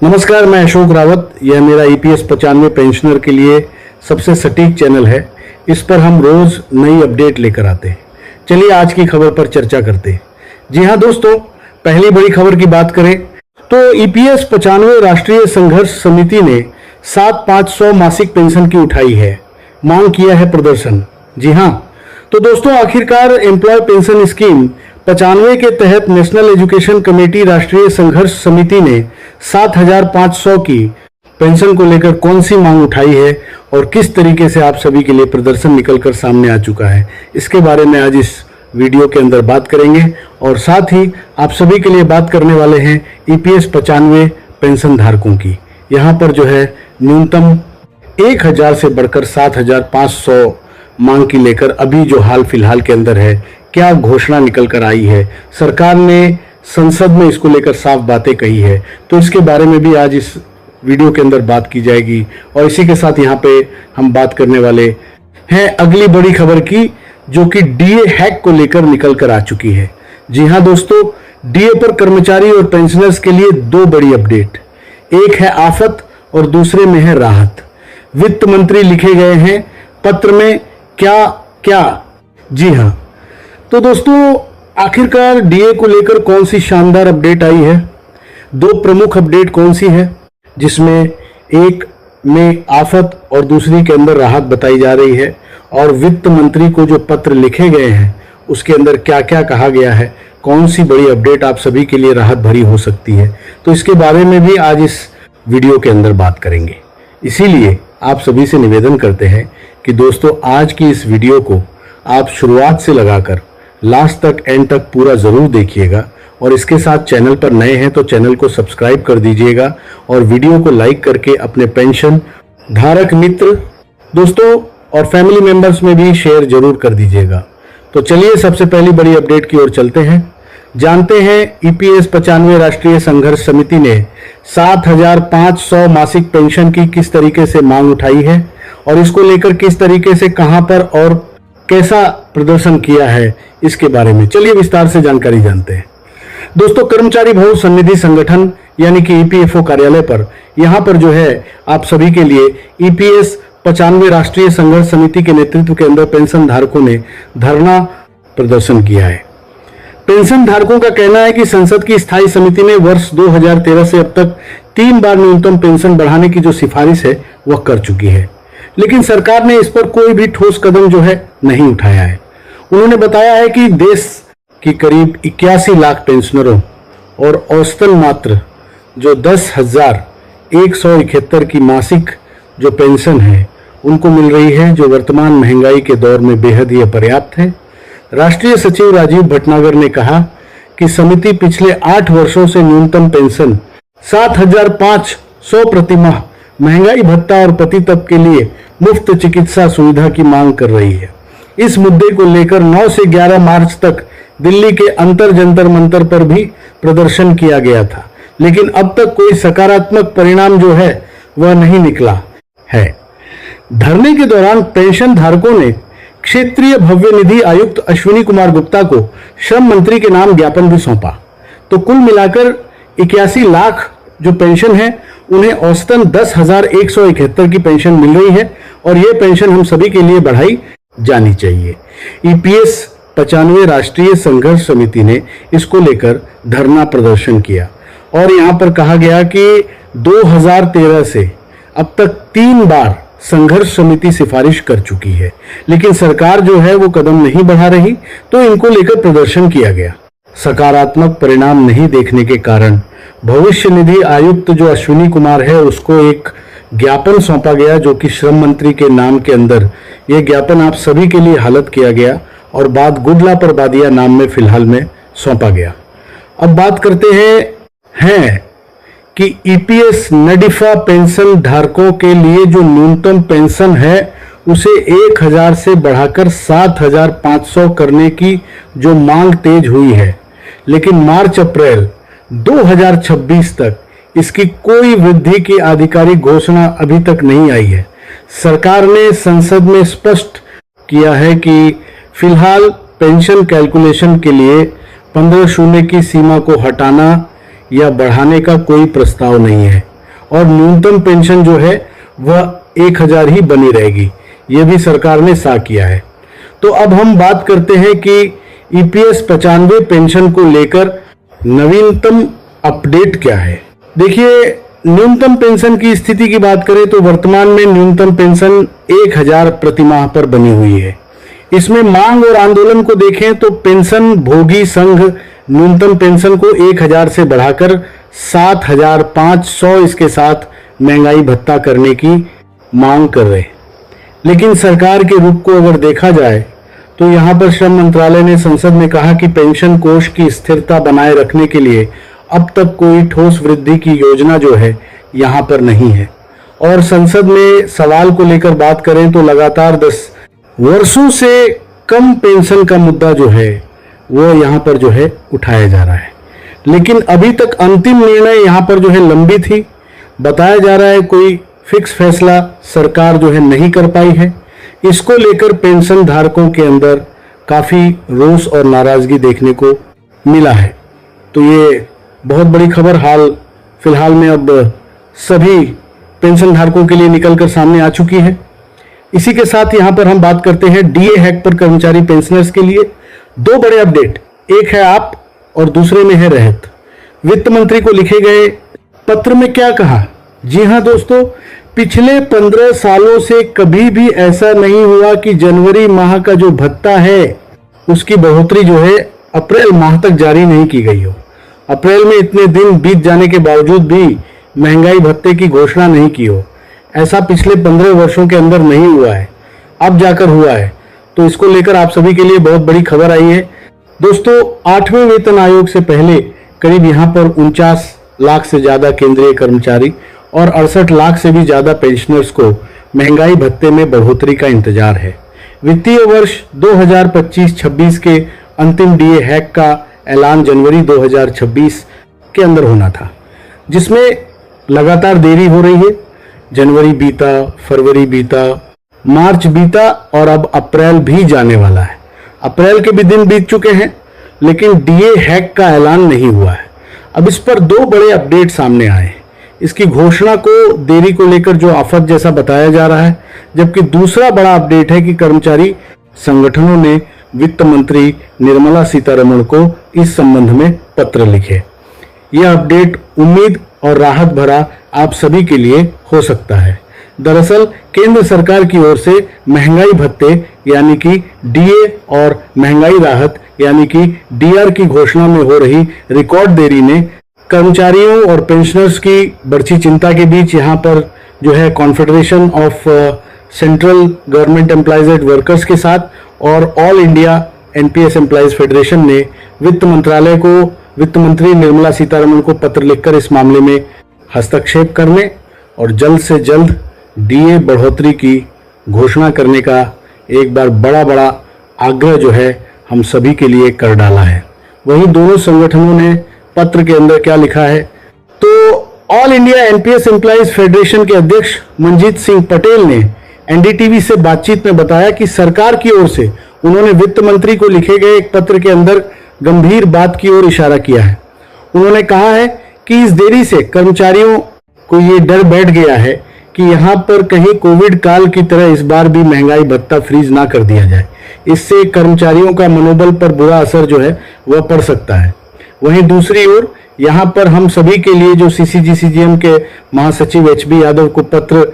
नमस्कार, मैं अशोक रावत। यह मेरा EPS 95 पेंशनर के लिए सबसे सटीक चैनल है। इस पर हम रोज नई अपडेट लेकर आते हैं। चलिए आज की खबर पर चर्चा करते हैं। जी हाँ दोस्तों, पहली बड़ी खबर की बात करें तो EPS 95 राष्ट्रीय संघर्ष समिति ने 7,500 मासिक पेंशन की उठाई है, मांग किया है प्रदर्शन। जी हाँ, तो दोस्तों आखिरकार एम्प्लॉय पेंशन स्कीम 95 के तहत नेशनल एजुकेशन कमेटी राष्ट्रीय संघर्ष समिति ने 7,500 की पेंशन को लेकर कौन सी मांग उठाई है और किस तरीके से आप सभी के लिए प्रदर्शन निकलकर सामने आ चुका है, इसके बारे में आज इस वीडियो के अंदर बात करेंगे। और साथ ही आप सभी के लिए बात करने वाले हैं EPS 95 पेंशन धारकों की। यहाँ पर जो है न्यूनतम 1,000 से बढ़कर 7,500 मांग की लेकर अभी जो हाल फिलहाल के अंदर है, क्या घोषणा निकल कर आई है। सरकार ने संसद में इसको लेकर साफ बातें कही है, तो इसके बारे में भी आज इस वीडियो के अंदर बात की जाएगी। और इसी के साथ यहाँ पे हम बात करने वाले हैं अगली बड़ी खबर की, जो कि DA हैक को लेकर निकल कर आ चुकी है। जी हाँ दोस्तों, DA पर कर्मचारी और पेंशनर्स के लिए दो बड़ी अपडेट, एक है आफत और दूसरे में है राहत। वित्त मंत्री लिखे गए हैं पत्र में क्या क्या। जी हाँ, तो दोस्तों आखिरकार DA को लेकर कौन सी शानदार अपडेट आई है। दो प्रमुख अपडेट कौन सी है, जिसमें एक में आफत और दूसरी के अंदर राहत बताई जा रही है। और वित्त मंत्री को जो पत्र लिखे गए हैं उसके अंदर क्या क्या कहा गया है, कौन सी बड़ी अपडेट आप सभी के लिए राहत भरी हो सकती है, तो इसके बारे में भी आज इस वीडियो के अंदर बात करेंगे। इसीलिए आप सभी से निवेदन करते हैं कि दोस्तों आज की इस वीडियो को आप शुरुआत से लगाकर लास्ट तक, एंड तक पूरा जरूर देखिएगा। और इसके साथ चैनल पर नए हैं तो चैनल को सब्सक्राइब कर दीजिएगा और वीडियो को लाइक करके अपने पेंशन धारक मित्र, दोस्तों और फैमिली मेंबर्स में भी शेयर जरूर कर दीजिएगा। तो चलिए सबसे पहली बड़ी अपडेट की ओर चलते हैं। जानते हैं EPS 95 राष्ट्रीय संघर्ष समिति ने 7,500 मासिक पेंशन की किस तरीके से मांग उठाई है और इसको लेकर किस तरीके से, कहां पर और कैसा प्रदर्शन किया है, इसके बारे में चलिए विस्तार से जानकारी जानते हैं। दोस्तों कर्मचारी भविष्य निधि संगठन यानी कि EPFO कार्यालय पर यहां पर जो है आप सभी के लिए EPS 95 राष्ट्रीय संघर्ष समिति के नेतृत्व के अंदर पेंशन धारकों ने धरना प्रदर्शन किया है। पेंशन धारकों का कहना है कि संसद की स्थायी समिति ने वर्ष 2013 से अब तक 3 बार न्यूनतम पेंशन बढ़ाने की जो सिफारिश है वह कर चुकी है, लेकिन सरकार ने इस पर कोई भी ठोस कदम जो है नहीं उठाया है। उन्होंने बताया है कि देश की करीब 81 लाख पेंशनरों और औसतन मात्र जो 10,171 की मासिक जो पेंशन है उनको मिल रही है, जो वर्तमान महंगाई के दौर में बेहद ही अपर्याप्त है। राष्ट्रीय सचिव राजीव भटनागर ने कहा कि समिति पिछले 8 वर्षों से न्यूनतम पेंशन 7,500 प्रतिमाह, महंगाई भत्ता और पति तब के लिए मुफ्त चिकित्सा सुविधा की मांग कर रही है। इस मुद्दे को लेकर 9 से 11 मार्च तक दिल्ली के अंतर जंतर मंतर पर भी प्रदर्शन किया गया था, लेकिन अब तक कोई सकारात्मक परिणाम जो है वह नहीं निकला है। धरने के दौरान पेंशन धारकों ने क्षेत्रीय भव्य निधि आयुक्त अश्विनी कुमार गुप्ता को श्रम मंत्री के नाम ज्ञापन भी सौंपा। तो कुल मिलाकर 81 लाख जो पेंशन है उन्हें औसतन 10,171 की पेंशन मिल रही है और यह पेंशन हम सभी के लिए बढ़ाई जानी चाहिए। EPS 95 राष्ट्रीय संघर्ष समिति ने इसको लेकर धरना प्रदर्शन किया और यहां पर कहा गया कि 2013 से अब तक 3 बार संघर्ष समिति सिफारिश कर चुकी है, लेकिन सरकार जो है वो कदम नहीं बढ़ा रही, तो इनको लेकर प्रदर्शन किया गया। सकारात्मक परिणाम नहीं देखने के कारण भविष्य निधि आयुक्त जो अश्विनी कुमार है उसको एक ज्ञापन सौंपा गया, जो कि श्रम मंत्री के नाम के अंदर यह ज्ञापन आप सभी के लिए हालत किया गया और बाद गुडला पर बादिया नाम में फिलहाल में सौंपा गया। अब बात करते हैं कि EPS नडिफा पेंशन धारकों के लिए जो न्यूनतम पेंशन है उसे 1,000 से बढ़ाकर 7,500 करने की जो मांग तेज हुई है, लेकिन मार्च अप्रैल 2026 तक इसकी कोई वृद्धि की आधिकारिक घोषणा अभी तक नहीं आई है। सरकार ने संसद में स्पष्ट किया है कि फिलहाल पेंशन कैलकुलेशन के लिए 15 शून्य की सीमा को हटाना या बढ़ाने का कोई प्रस्ताव नहीं है और न्यूनतम पेंशन जो है वह 1000 ही बनी रहेगी। यह भी सरकार ने साफ किया है। तो अब हम बात करते हैं कि ईपीएस 95 पेंशन को लेकर नवीनतम अपडेट क्या है। देखिए, न्यूनतम पेंशन की स्थिति की बात करें तो वर्तमान में न्यूनतम पेंशन 1000 प्रतिमाह पर बनी हुई है। इसमें मांग और आंदोलन को देखें तो पेंशन भोगी संघ न्यूनतम पेंशन को 1000 से बढ़ाकर 7500 इसके साथ महंगाई भत्ता करने की मांग कर रहे हैं। लेकिन सरकार के रुख को अगर देखा जाए तो यहां पर श्रम मंत्रालय ने संसद में कहा कि पेंशन कोष की स्थिरता बनाए रखने के लिए अब तक कोई ठोस वृद्धि की योजना जो है यहां पर नहीं है। और संसद में सवाल को लेकर बात करें तो लगातार 10 वर्षों से कम पेंशन का मुद्दा जो है वो यहां पर जो है उठाया जा रहा है। लेकिन अभी तक अंतिम निर्णय यहां पर जो है लंबित ही बताया जा रहा है। कोई फिक्स फैसला सरकार जो है नहीं कर पाई है। इसको लेकर पेंशन धारकों के अंदर काफी रोष और नाराजगी देखने को मिला है। तो ये बहुत बड़ी खबर फिलहाल में अब सभी पेंशन धारकों के लिए निकलकर सामने आ चुकी है। इसी के साथ यहां पर हम बात करते हैं डीए हैक पर कर्मचारी पेंशनर्स के लिए 2 बड़े अपडेट। एक है आप और दूसरे में है रहत। वित्त मंत्री को लिखे गए पत्र में क्या कहा? जी हां दोस्तों, पिछले 15 सालों से कभी भी ऐसा नहीं हुआ कि जनवरी माह का जो भत्ता है उसकी बढ़ोतरी जो है अप्रैल माह तक जारी नहीं की गई हो। अप्रैल में इतने दिन बीत जाने के बावजूद भी महंगाई भत्ते की घोषणा नहीं की हो। ऐसा पिछले 15 वर्षों के अंदर नहीं हुआ है, अब जाकर हुआ है। तो इसको लेकर आप सभी के लिए बहुत बड़ी खबर आई है। दोस्तों, 8वें वेतन आयोग से पहले करीब यहां पर 49 लाख से ज्यादा केंद्रीय कर्मचारी और 68 लाख से भी ज्यादा पेंशनर्स को महंगाई भत्ते में बढ़ोतरी का इंतजार है। वित्तीय वर्ष 2025-26 के अंतिम डीए हैक का ऐलान जनवरी 2026 के अंदर होना था, जिसमें लगातार देरी हो रही है। जनवरी बीता, फरवरी बीता, मार्च बीता और अब अप्रैल भी जाने वाला है। अप्रैल के भी दिन बीत चुके हैं, लेकिन डीए हैक का ऐलान नहीं हुआ है। अब इस पर 2 बड़े अपडेट सामने आए हैं। इसकी घोषणा को देरी को लेकर जो आफत जैसा बताया जा रहा है, जबकि दूसरा बड़ा अपडेट है कि कर्मचारी संगठनों ने वित्त मंत्री निर्मला सीतारमण को इस संबंध में पत्र लिखे। यह अपडेट उम्मीद और राहत भरा आप सभी के लिए हो सकता है। दरअसल केंद्र सरकार की ओर से महंगाई भत्ते यानी कि डीए और महंगाई राहत यानी कि डीआर की घोषणा में हो रही रिकॉर्ड देरी ने कर्मचारियों और पेंशनर्स की बढ़ती चिंता के बीच यहां पर जो है confederation of central government employees and workers के साथ और all India NPS employees federation ने वित्त मंत्रालय को वित्त मंत्री निर्मला सीतारमण को पत्र लिखकर इस मामले में हस्तक्षेप करने और जल्द से जल्द डीए बढ़ोतरी की घोषणा करने का एक बार बड़ा आग्रह जो है हम सभी के लिए कर डाला है। वहीं दोनों संगठनों ने पत्र के अंदर क्या लिखा है, तो all India NPS employees federation के अध्यक्ष मनजीत सिंह पटेल ने एनडीटीवी से बातचीत में बताया कि सरकार की ओर से उन्होंने वित्त मंत्री को लिखे गए एक पत्र के अंदर गंभीर बात की ओर इशारा किया है। उन्होंने कहा है कि इस देरी से कर्मचारियों को ये डर बैठ गया है कि यहां पर कहीं कोविड काल की तरह इस बार भी महंगाई भत्ता फ्रीज ना कर दिया जाए। इससे कर्मचारियों का मनोबल पर बुरा असर जो है वह पड़ सकता है। वहीं दूसरी ओर यहां पर हम सभी के लिए जो सीसीजी-सीजीएम के महासचिव एचबी यादव को पत्र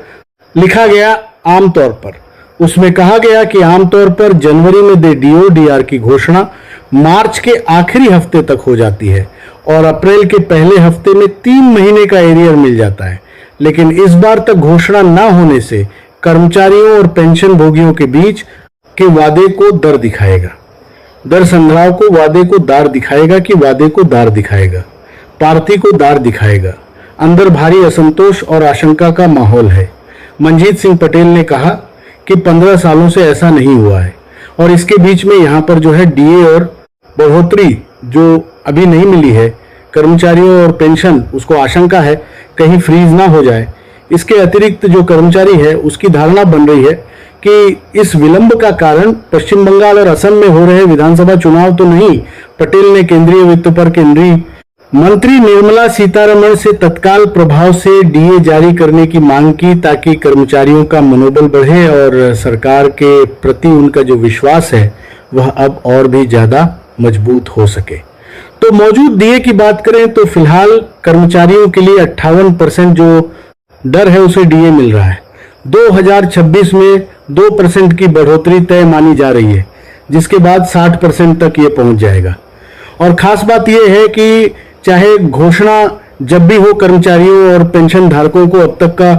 लिखा गया, आमतौर पर उसमें कहा गया कि आमतौर पर जनवरी में डीओ डीआर की घोषणा मार्च के आखिरी हफ्ते तक हो जाती है और अप्रैल के पहले हफ्ते में 3 महीने का एरियर मिल जाता है। लेकिन इस बार तक घोषणा न होने से कर्मचारियों और पेंशन भोगियों के बीच के वादे को दर दिखाएगा, दर संग्रह को वादे को दार दिखाएगा कि वादे को दार दिखाएगा, पार्टी को दार दिखाएगा। अंदर भारी असंतोष और आशंका का माहौल है। मनजीत सिंह पटेल ने कहा कि 15 सालों से ऐसा नहीं हुआ है और इसके बीच में यहाँ पर जो है डीए और बढ़ोतरी जो अभी नहीं मिली है कर्मचारियों और पेंशन, उसको आशंका है कहीं फ्रीज ना हो जाए। इसके अतिरिक्त जो कर्मचारी है उसकी धारणा बन रही है कि इस विलंब का कारण पश्चिम बंगाल और असम में हो रहे विधानसभा चुनाव तो नहीं, पटेल ने केंद्रीय वित्त पर केंद्रीय मंत्री निर्मला सीतारमण से तत्काल प्रभाव से डीए जारी करने की मांग की ताकि कर्मचारियों का मनोबल बढ़े और सरकार के प्रति उनका जो विश्वास है वह अब और भी ज्यादा मजबूत हो सके। तो मौजूद डीए की बात करें तो फिलहाल कर्मचारियों के लिए 58% जो दर है उसे डीए मिल रहा है। 2026 में 2% की बढ़ोतरी तय मानी जा रही है, जिसके बाद 60% तक ये पहुंच जाएगा। और खास बात यह है कि चाहे घोषणा जब भी हो कर्मचारियों और पेंशन धारकों को अब तक का